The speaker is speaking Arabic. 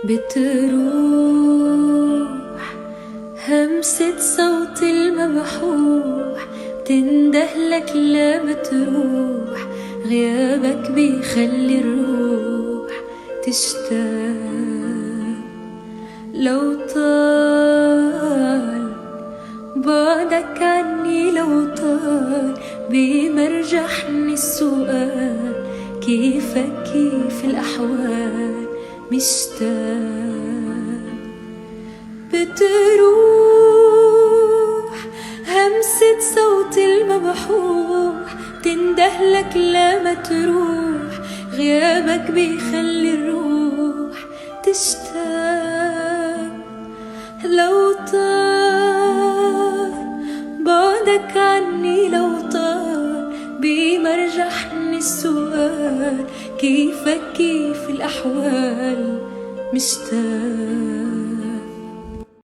بتروح همسة صوت المبحوح، بتندهلك لا بتروح، غيابك بيخلي الروح تشتاق. لو طال بعدك عني، لو طال بمرجحني السؤال، كيفك كيف الأحوال مشتاق. بتروح همسة صوت المبحوح، تندهلك لا ما تروح، غيابك بيخلي الروح تشتاق. لو طال بعدك عني، لو طال بمرجحني السؤال، كيفك كيف الأحوال مشتاق.